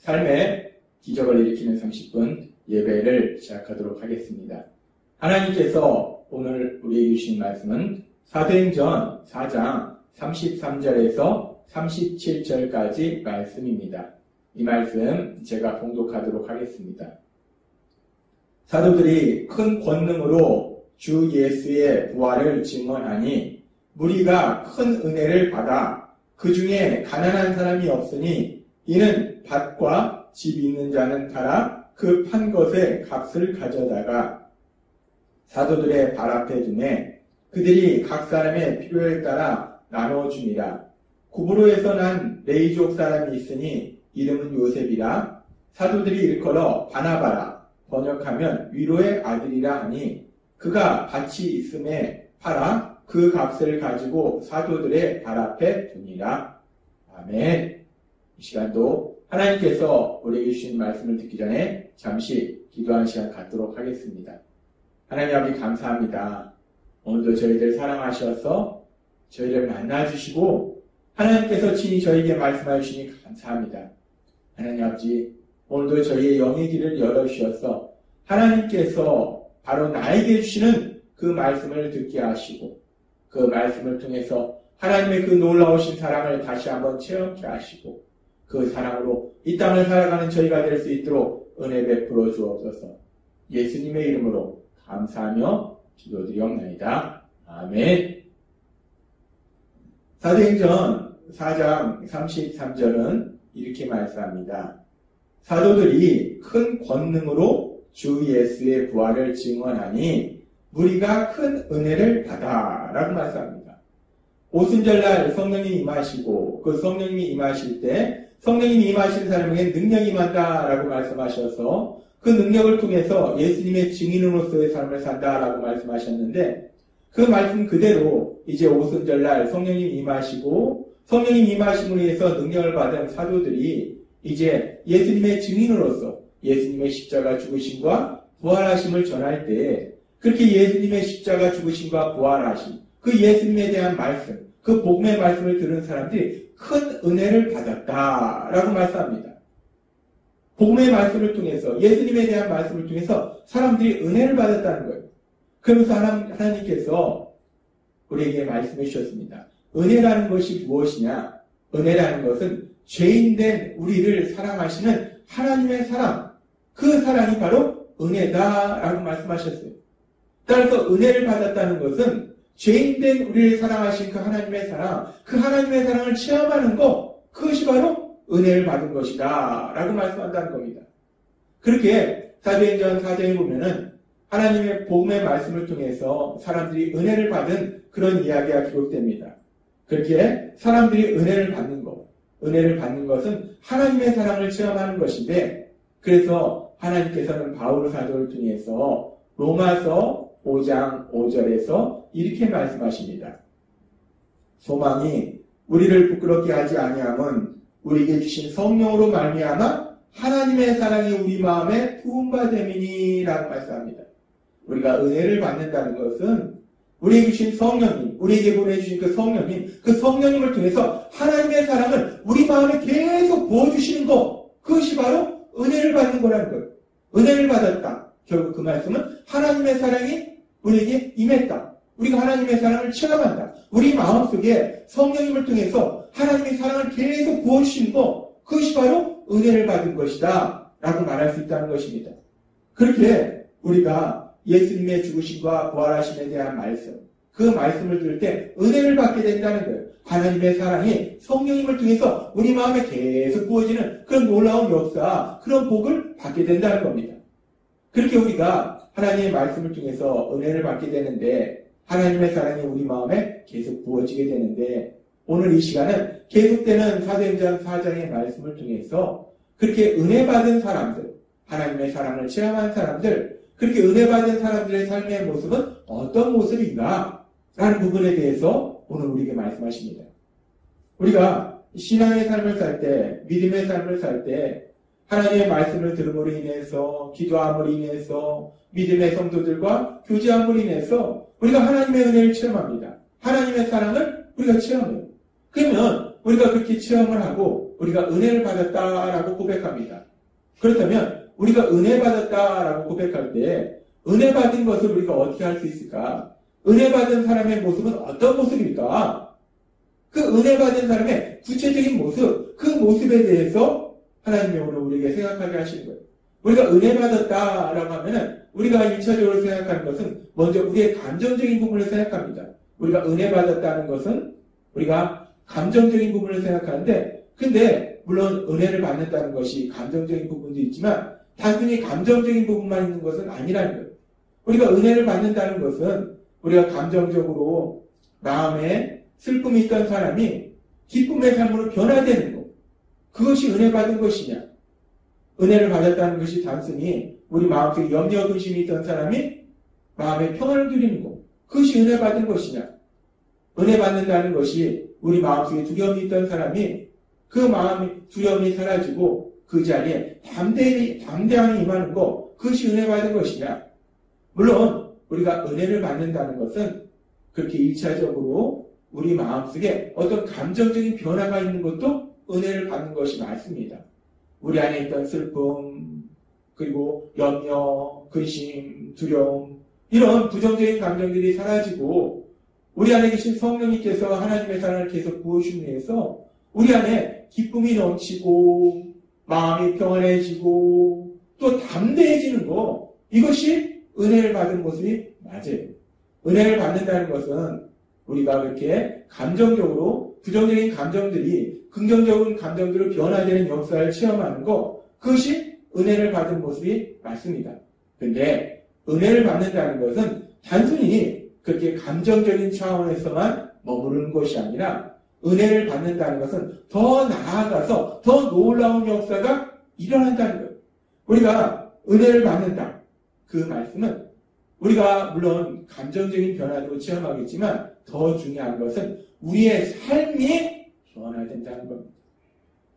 삶의 기적을 일으키는 30분 예배를 시작하도록 하겠습니다. 하나님께서 오늘 우리에게 주신 말씀은 사도행전 4장 33절에서 37절까지 말씀입니다. 이 말씀 제가 봉독하도록 하겠습니다. 사도들이 큰 권능으로 주 예수의 부활을 증언하니 무리가 큰 은혜를 받아 그 중에 가난한 사람이 없으니 이는 밭과 집이 있는 자는 팔아 그 판 것의 값을 가져다가 사도들의 발 앞에 두매 그들이 각 사람의 필요에 따라 나눠주니라. 구브로에서 난 레이족 사람이 있으니 이름은 요셉이라. 사도들이 일컬어 바나바라 번역하면 위로의 아들이라 하니 그가 밭이 있음에 팔아 그 값을 가지고 사도들의 발 앞에 두니라. 아멘. 이 시간도 하나님께서 우리에게 주신 말씀을 듣기 전에 잠시 기도하는 시간 갖도록 하겠습니다. 하나님 아버지 감사합니다. 오늘도 저희들 사랑하셔서 저희를 만나주시고 하나님께서 친히 저에게 말씀해 주시니 감사합니다. 하나님 아버지 오늘도 저희의 영의 길을 열어주셔서 하나님께서 바로 나에게 주시는 그 말씀을 듣게 하시고 그 말씀을 통해서 하나님의 그 놀라우신 사랑을 다시 한번 체험케 하시고 그 사랑으로 이 땅을 살아가는 저희가 될 수 있도록 은혜 베풀어 주옵소서. 예수님의 이름으로 감사하며 기도드리옵나이다. 아멘. 사도행전 4장 33절은 이렇게 말씀합니다. 사도들이 큰 권능으로 주 예수의 부활을 증언하니 무리가 큰 은혜를 받아 라고 말씀합니다. 오순절날 성령님이 임하시고 그 성령님이 임하실 때 성령님이 임하신 사람에게 능력이 임한다라고 말씀하셔서 그 능력을 통해서 예수님의 증인으로서의 삶을 산다라고 말씀하셨는데 그 말씀 그대로 이제 오순절날 성령님이 임하시고 성령님 임하심으로 인해서 능력을 받은 사도들이 이제 예수님의 증인으로서 예수님의 십자가 죽으심과 부활하심을 전할 때 그렇게 예수님의 십자가 죽으심과 부활하심 그 예수님에 대한 말씀 그 복음의 말씀을 들은 사람들이 큰 은혜를 받았다라고 말씀합니다. 복음의 말씀을 통해서 예수님에 대한 말씀을 통해서 사람들이 은혜를 받았다는 거예요. 그러면서 하나님께서 우리에게 말씀해 주셨습니다. 은혜라는 것이 무엇이냐? 은혜라는 것은 죄인된 우리를 사랑하시는 하나님의 사랑 그 사랑이 바로 은혜다라고 말씀하셨어요. 따라서 은혜를 받았다는 것은 죄인된 우리를 사랑하신 그 하나님의 사랑, 그 하나님의 사랑을 체험하는 것, 그것이 바로 은혜를 받은 것이다 라고 말씀한다는 겁니다. 그렇게 사도행전 4장에 보면은 하나님의 복음의 말씀을 통해서 사람들이 은혜를 받은 그런 이야기가 기록됩니다. 그렇게 사람들이 은혜를 받는 것, 은혜를 받는 것은 하나님의 사랑을 체험하는 것인데 그래서 하나님께서는 바울 사도를 통해서 로마서 5장 5절에서 이렇게 말씀하십니다. 소망이 우리를 부끄럽게 하지 아니함은 우리에게 주신 성령으로 말미암아 하나님의 사랑이 우리 마음에 부음받음이니 라고 말씀합니다. 우리가 은혜를 받는다는 것은 우리에게 주신 성령님, 우리에게 보내주신 그 성령님을 통해서 하나님의 사랑을 우리 마음에 계속 부어주시는 것, 그것이 바로 은혜를 받는 거라는 거예요. 은혜를 받았다. 결국 그 말씀은 하나님의 사랑이 우리에게 임했다. 우리가 하나님의 사랑을 체험한다. 우리 마음속에 성령님을 통해서 하나님의 사랑을 계속 부어주시는 것, 그것이 바로 은혜를 받은 것이다 라고 말할 수 있다는 것입니다. 그렇게 우리가 예수님의 죽으심과 부활하심에 대한 말씀, 그 말씀을 들을 때 은혜를 받게 된다는 거예요. 하나님의 사랑이 성령님을 통해서 우리 마음에 계속 부어지는 그런 놀라운 역사, 그런 복을 받게 된다는 겁니다. 그렇게 우리가 하나님의 말씀을 통해서 은혜를 받게 되는데 하나님의 사랑이 우리 마음에 계속 부어지게 되는데 오늘 이 시간은 계속되는 사도행전 4장의 말씀을 통해서 그렇게 은혜 받은 사람들, 하나님의 사랑을 체험한 사람들, 그렇게 은혜 받은 사람들의 삶의 모습은 어떤 모습인가? 라는 부분에 대해서 오늘 우리에게 말씀하십니다. 우리가 신앙의 삶을 살 때, 믿음의 삶을 살 때 하나님의 말씀을 들음으로 인해서, 기도함으로 인해서, 믿음의 성도들과 교제함으로 인해서 우리가 하나님의 은혜를 체험합니다. 하나님의 사랑을 우리가 체험해요. 그러면 우리가 그렇게 체험을 하고 우리가 은혜를 받았다라고 고백합니다. 그렇다면 우리가 은혜 받았다라고 고백할 때 은혜 받은 것을 우리가 어떻게 할 수 있을까? 은혜 받은 사람의 모습은 어떤 모습일까? 그 은혜 받은 사람의 구체적인 모습, 그 모습에 대해서 하나님이 오늘 우리에게 생각하게 하시는 거예요. 우리가 은혜 받았다라고 하면은 우리가 1차적으로 생각하는 것은 먼저 우리의 감정적인 부분을 생각합니다. 우리가 은혜 받았다는 것은 우리가 감정적인 부분을 생각하는데, 근데 물론 은혜를 받는다는 것이 감정적인 부분도 있지만 단순히 감정적인 부분만 있는 것은 아니라는 거예요. 우리가 은혜를 받는다는 것은 우리가 감정적으로 마음에 슬픔이 있던 사람이 기쁨의 삶으로 변화되는 것, 그것이 은혜 받은 것이냐? 은혜를 받았다는 것이 단순히 우리 마음속에 염려, 근심이 있던 사람이 마음에 평안을 누리는 것, 그것이 은혜 받은 것이냐? 은혜 받는다는 것이 우리 마음속에 두려움이 있던 사람이 그 마음의 두려움이 사라지고 그 자리에 담대함이 임하는 것, 그것이 은혜 받은 것이냐? 물론 우리가 은혜를 받는다는 것은 그렇게 1차적으로 우리 마음속에 어떤 감정적인 변화가 있는 것도 은혜를 받는 것이 맞습니다. 우리 안에 있던 슬픔, 그리고 염려, 근심, 두려움, 이런 부정적인 감정들이 사라지고 우리 안에 계신 성령님께서 하나님의 사랑을 계속 부어주시기 위해서 우리 안에 기쁨이 넘치고 마음이 평안해지고 또 담대해지는 거, 이것이 은혜를 받은 모습이 맞아요. 은혜를 받는다는 것은 우리가 그렇게 감정적으로 부정적인 감정들이 긍정적인 감정들로 변화되는 역사를 체험하는 것, 그것이 은혜를 받은 모습이 맞습니다. 그런데 은혜를 받는다는 것은 단순히 그렇게 감정적인 차원에서만 머무르는 것이 아니라 은혜를 받는다는 것은 더 나아가서 더 놀라운 역사가 일어난다는 거예요. 우리가 은혜를 받는다. 그 말씀은 우리가 물론 감정적인 변화도 체험하겠지만 더 중요한 것은 우리의 삶이 변화된다는 겁니다.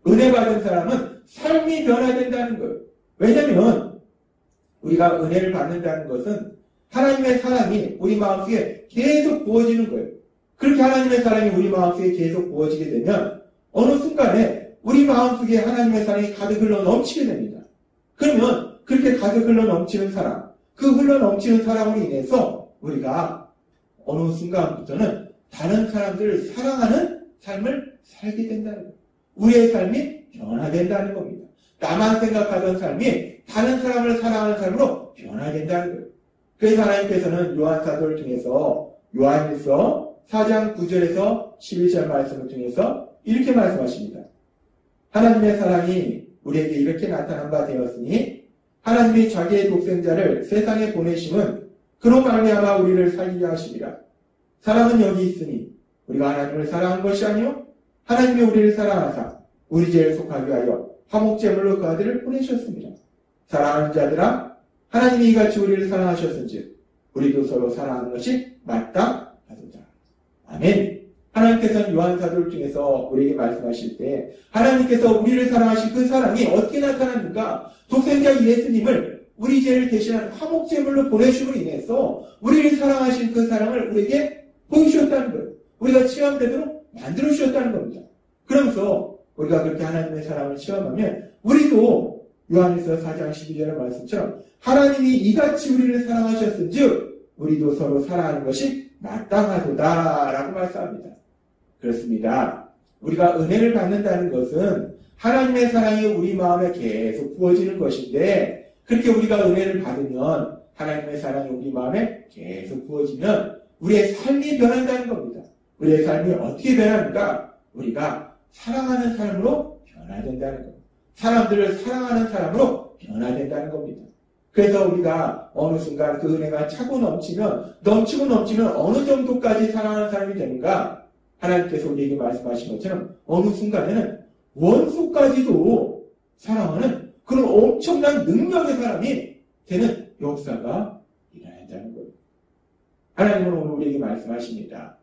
은혜 받은 사람은 삶이 변화된다는 거예요. 왜냐하면 우리가 은혜를 받는다는 것은 하나님의 사랑이 우리 마음속에 계속 부어지는 거예요. 그렇게 하나님의 사랑이 우리 마음속에 계속 부어지게 되면 어느 순간에 우리 마음속에 하나님의 사랑이 가득 흘러 넘치게 됩니다. 그러면 그렇게 가득 흘러 넘치는 사랑, 그 흘러 넘치는 사랑으로 인해서 우리가 어느 순간부터는 다른 사람들을 사랑하는 삶을 살게 된다는 거예요. 우리의 삶이 변화된다는 겁니다. 나만 생각하던 삶이 다른 사람을 사랑하는 삶으로 변화된다는 거예요. 그래서 하나님께서는 요한 사도를 통해서 요한일서 4장 9절에서 11절 말씀을 통해서 이렇게 말씀하십니다. 하나님의 사랑이 우리에게 이렇게 나타난 바 되었으니 하나님이 자기의 독생자를 세상에 보내심은 그로 말미암아 우리를 살리려 하심이라. 사랑은 여기 있으니 우리가 하나님을 사랑한 것이 아니요 하나님이 우리를 사랑하사 우리 죄를 속하기 위하여 화목제물로 그 아들을 보내셨습니다. 사랑하는 자들아, 하나님이 이같이 우리를 사랑하셨은즉 우리도 서로 사랑하는 것이 마땅하도다. 아멘. 하나님께서는 요한 사도를 통해서 우리에게 말씀하실 때 하나님께서 우리를 사랑하신 그 사랑이 어떻게 나타났는가? 독생자 예수님을 우리 죄를 대신한 화목제물로 보내심으로 인해서 우리를 사랑하신 그 사랑을 우리에게 보여주셨다는 거예요. 우리가 체험되도록 만들어주셨다는 겁니다. 그러면서 우리가 그렇게 하나님의 사랑을 체험하면 우리도 요한일서 4장 12절의 말씀처럼 하나님이 이같이 우리를 사랑하셨은즉 우리도 서로 사랑하는 것이 마땅하도다 라고 말씀합니다. 그렇습니다. 우리가 은혜를 받는다는 것은 하나님의 사랑이 우리 마음에 계속 부어지는 것인데 그렇게 우리가 은혜를 받으면 하나님의 사랑이 우리 마음에 계속 부어지면 우리의 삶이 변한다는 겁니다. 우리의 삶이 어떻게 변하는가? 우리가 사랑하는 삶으로 변화된다는 겁니다. 사람들을 사랑하는 사람으로 변화된다는 겁니다. 그래서 우리가 어느 순간 그 은혜가 차고 넘치고 넘치면 어느 정도까지 사랑하는 사람이 되는가? 하나님께서 우리에게 말씀하신 것처럼 어느 순간에는 원수까지도 사랑하는 그런 엄청난 능력의 사람이 되는 역사가 일어난다는 거예요. 하나님은 오늘 우리에게 말씀하십니다.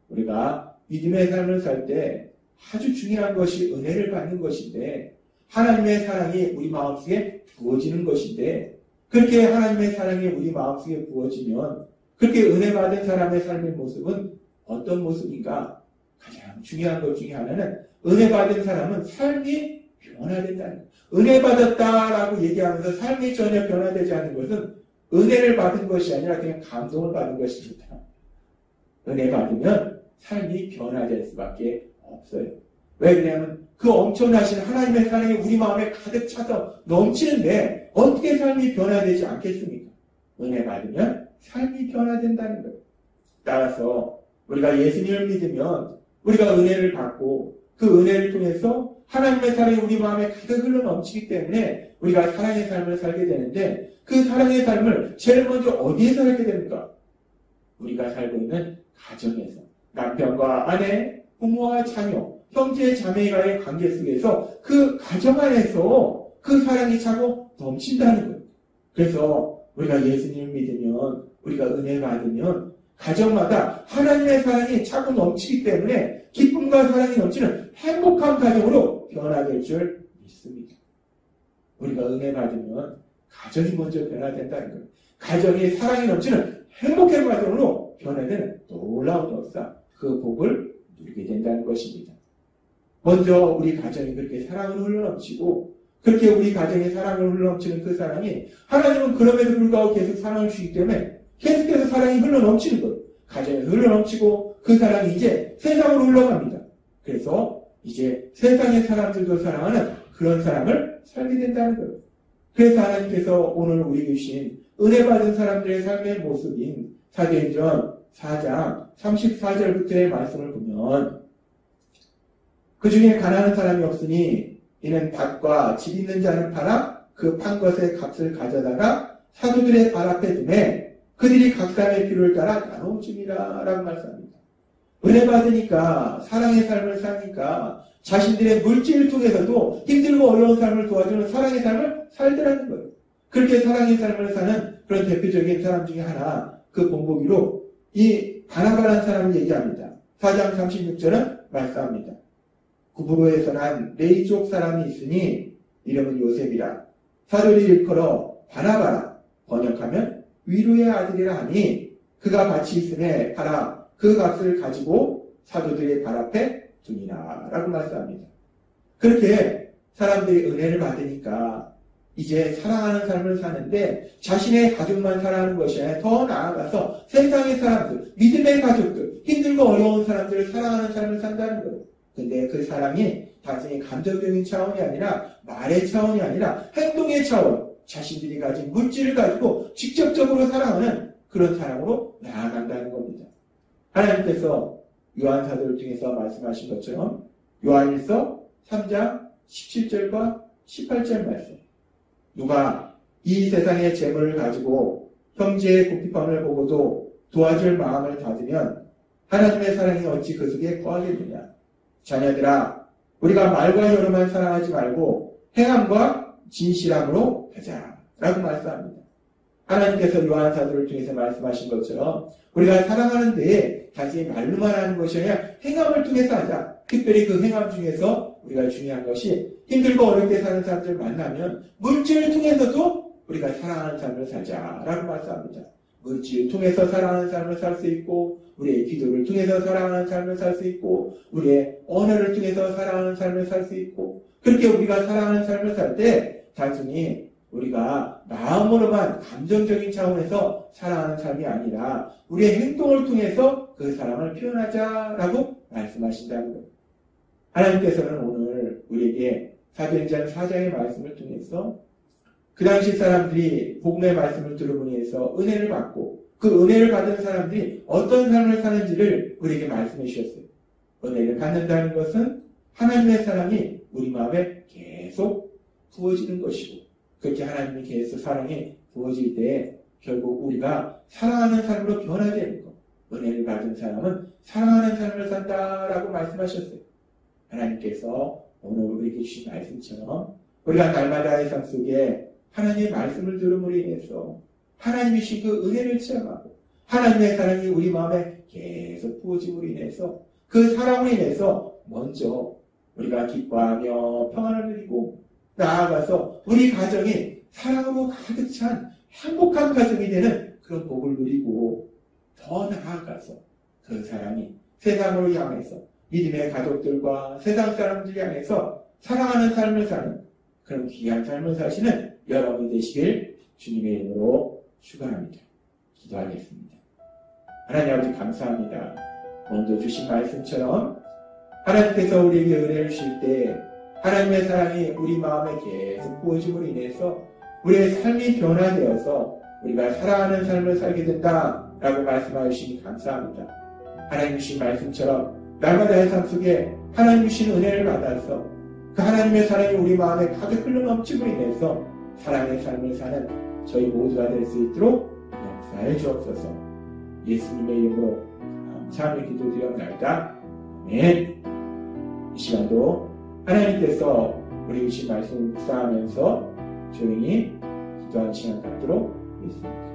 우리가 믿음의 삶을 살 때 아주 중요한 것이 은혜를 받는 것인데 하나님의 사랑이 우리 마음속에 부어지는 것인데 그렇게 하나님의 사랑이 우리 마음속에 부어지면 그렇게 은혜 받은 사람의 삶의 모습은 어떤 모습인가? 가장 중요한 것 중에 하나는 은혜 받은 사람은 삶이 변화된다는 거예요. 은혜 받았다라고 얘기하면서 삶이 전혀 변화되지 않는 것은 은혜를 받은 것이 아니라 그냥 감동을 받은 것입니다. 은혜 받으면 삶이 변화될 수밖에 없어요. 왜 그러냐면 그 엄청나신 하나님의 사랑이 우리 마음에 가득 차서 넘치는데 어떻게 삶이 변화되지 않겠습니까? 은혜 받으면 삶이 변화된다는 거예요. 따라서 우리가 예수님을 믿으면 우리가 은혜를 받고 그 은혜를 통해서 하나님의 사랑이 우리 마음에 가득 흘러 넘치기 때문에 우리가 사랑의 삶을 살게 되는데 그 사랑의 삶을 제일 먼저 어디에서 살게 됩니까? 우리가 살고 있는 가정에서 남편과 아내, 부모와 자녀, 형제, 자매와의 관계 속에서 그 가정 안에서 그 사랑이 차고 넘친다는 거예요. 그래서 우리가 예수님을 믿으면 우리가 은혜 받으면 가정마다 하나님의 사랑이 차고 넘치기 때문에 기쁨과 사랑이 넘치는 행복한 가정으로 변화될 줄 믿습니다. 우리가 은혜 받으면 가정이 먼저 변화된다는 거예요. 가정이 사랑이 넘치는 행복한 가정으로 변화되는 놀라운 역사, 그 복을 누리게 된다는 것입니다. 먼저 우리 가정이 그렇게 사랑으로 흘러넘치고 그렇게 우리 가정에 사랑으로 흘러넘치는 그 사랑이 하나님은 그럼에도 불구하고 계속 사랑을 주기 때문에 계속해서 사랑이 흘러넘치는 거예요. 가정에 흘러넘치고 그 사랑이 이제 세상으로 흘러갑니다. 그래서 이제 세상의 사람들도 사랑하는 그런 사랑을 살게 된다는 거예요. 그래서 하나님께서 오늘 우리에게 주신 은혜 받은 사람들의 삶의 모습인 사도행전 4장 34절부터의 말씀을 보면 그 중에 가난한 사람이 없으니 이는 밭과 집 있는 자는 팔아 그 판 것의 값을 가져다가 사도들의 발 앞에 두매 그들이 각 사람의 필요를 따라 나눠 줍니다. 라고 말씀합니다. 은혜 받으니까 사랑의 삶을 사니까 자신들의 물질을 통해서도 힘들고 어려운 삶을 도와주는 사랑의 삶을 살더라는 거예요. 그렇게 사랑의 삶을 사는 그런 대표적인 사람 중에 하나 그 본보기로 이 바나바라는 사람을 얘기합니다. 4장 36절은 말씀합니다. 구브로에서 난 레이족 사람이 있으니 이름은 요셉이라 사도들이 일컬어 바나바라 번역하면 위로의 아들이라 하니 그가 밭이 있음에 팔아 그 값을 가지고 사도들의 발 앞에 두니라 라고 말씀합니다. 그렇게 사람들이 은혜를 받으니까 이제 사랑하는 삶을 사는데 자신의 가족만 사랑하는 것이 아니라 더 나아가서 세상의 사람들, 믿음의 가족들, 힘들고 어려운 사람들을 사랑하는 삶을 산다는 거예요. 근데 그 사랑이 단순히 감정적인 차원이 아니라 말의 차원이 아니라 행동의 차원, 자신들이 가진 물질을 가지고 직접적으로 사랑하는 그런 사랑으로 나아간다는 겁니다. 하나님께서 요한 사도를 통해서 말씀하신 것처럼 요한일서 3장 17절과 18절 말씀. 누가 이 세상의 재물을 가지고 형제의 궁핍함을 보고도 도와줄 마음을 닫으면 하나님의 사랑이 어찌 그 속에 거하겠느냐. 자녀들아, 우리가 말과 혀로만 사랑하지 말고 행함과 진실함으로 하자 라고 말씀합니다. 하나님께서 요한 사도를 통해서 말씀하신 것처럼 우리가 사랑하는 데에 단순히 말로만 하는 것이 아니라 행함을 통해서 하자. 특별히 그 행함 중에서 우리가 중요한 것이 힘들고 어렵게 사는 사람들을 만나면 물질을 통해서도 우리가 사랑하는 삶을 살자라고 말씀합니다. 물질을 통해서 사랑하는 삶을 살 수 있고 우리의 기도를 통해서 사랑하는 삶을 살 수 있고 우리의 언어를 통해서 사랑하는 삶을 살 수 있고 그렇게 우리가 사랑하는 삶을 살 때 단순히 우리가 마음으로만 감정적인 차원에서 사랑하는 삶이 아니라 우리의 행동을 통해서 그 사랑을 표현하자라고 말씀하신다는 거예요. 하나님께서는 오늘 우리에게 사도행전 4장의 말씀을 통해서 그 당시 사람들이 복음의 말씀을 들어보니 해서 은혜를 받고 그 은혜를 받은 사람들이 어떤 삶을 사는지를 우리에게 말씀해 주셨어요. 은혜를 받는다는 것은 하나님의 사랑이 우리 마음에 계속 부어지는 것이고 그렇게 하나님이 계속 사랑이 부어질 때 결국 우리가 사랑하는 삶으로 변화되는 것. 은혜를 받은 사람은 사랑하는 삶을 산다라고 말씀하셨어요. 하나님께서 오늘 우리에게 주신 말씀처럼 우리가 날마다의 삶 속에 하나님의 말씀을 들음으로 인해서 하나님이 주신 그 은혜를 체험하고 하나님의 사랑이 우리 마음에 계속 부어짐으로 인해서 그 사랑으로 인해서 먼저 우리가 기뻐하며 평안을 누리고 나아가서 우리 가정이 사랑으로 가득 찬 행복한 가정이 되는 그런 복을 누리고 더 나아가서 그 사랑이 세상으로 향해서 믿음의 가족들과 세상 사람들 향해서 사랑하는 삶을 사는 그런 귀한 삶을 사시는 여러분이 되시길 주님의 이름으로 축원합니다. 기도하겠습니다. 하나님 아버지 감사합니다. 먼저 주신 말씀처럼 하나님께서 우리에게 은혜를 주실 때 하나님의 사랑이 우리 마음에 계속 부어짐으로 인해서 우리의 삶이 변화되어서 우리가 사랑하는 삶을 살게 된다라고 말씀하여 주시니 감사합니다. 하나님 주신 말씀처럼 날마다의 삶 속에 하나님 주신 은혜를 받아서 그 하나님의 사랑이 우리 마음에 가득 흘러넘침으로 인해서 사랑의 삶을 사는 저희 모두가 될 수 있도록 역사해 주옵소서. 예수님의 이름으로 감사하며 기도드렸나이다. 아멘. 이 시간도 하나님께서 우리 주신 말씀을 묵상하면서 조용히 기도하는 시간 갖도록 하겠습니다.